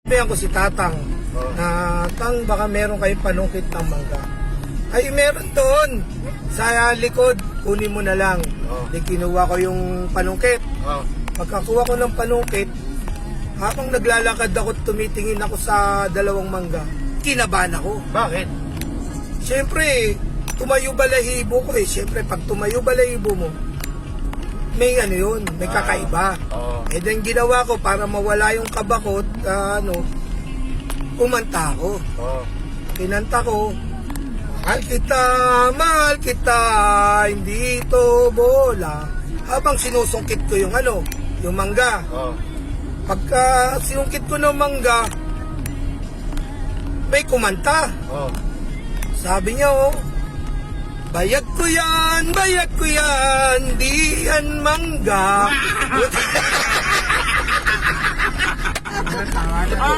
Sabihan ko si Tatang na, Tang, baka meron kayong panungkit ng mangga. Ay, meron doon. Sa likod, kunin mo na lang. Di kinuha ko yung panungkit. Pagkakuha ko ng panungkit, habang naglalakad ako, tumitingin ako sa dalawang mangga. Kinabahan ako. Bakit? Siyempre, tumayo balahibo ko eh. Siyempre, pag tumayo balahibo mo, may ano yun, may kakaiba. Eh then ginawa ko para mawala yung kabakot, kumanta ako. Kinanta ko, mahal kita, hindi ito bola. Habang sinusungkit ko yung yung mangga. Pagka sinungkit ko ng mangga, may kumanta. Sabi niya, bayad ko yan, di yan mangga.